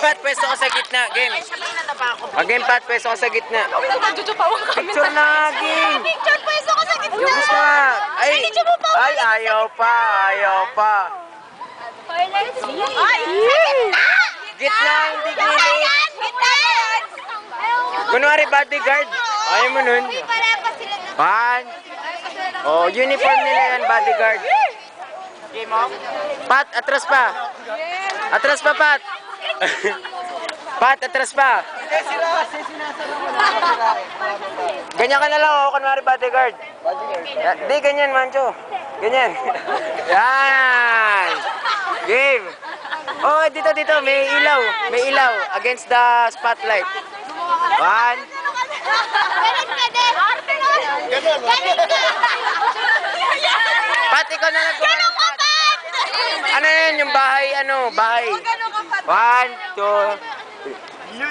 Pat, pwesto ka sa gitna. Game. Game, Pat, pwesto ka sa gitna. Picture na, game. Picture, pwesto ko sa gitna. Yung gusto nga. Ay, ayaw pa. Ay! Gitna, hindi gilid. Kunwari bodyguard. Ayaw mo nun. Pan. Oh, uniform nila yan, bodyguard. Pat, atras pa. Atras pa, Pat. Pat, atras pa. Ganyan ka na lang, oh, kunwari bodyguard. Di, ganyan, Mancho. Ganyan. Yan. Game. Oh, dito. May ilaw. May ilaw against the spotlight. 1. Pat, ikaw na lang gumano, Pat. Ano yun, yung bahay, Bahay. 1, 2.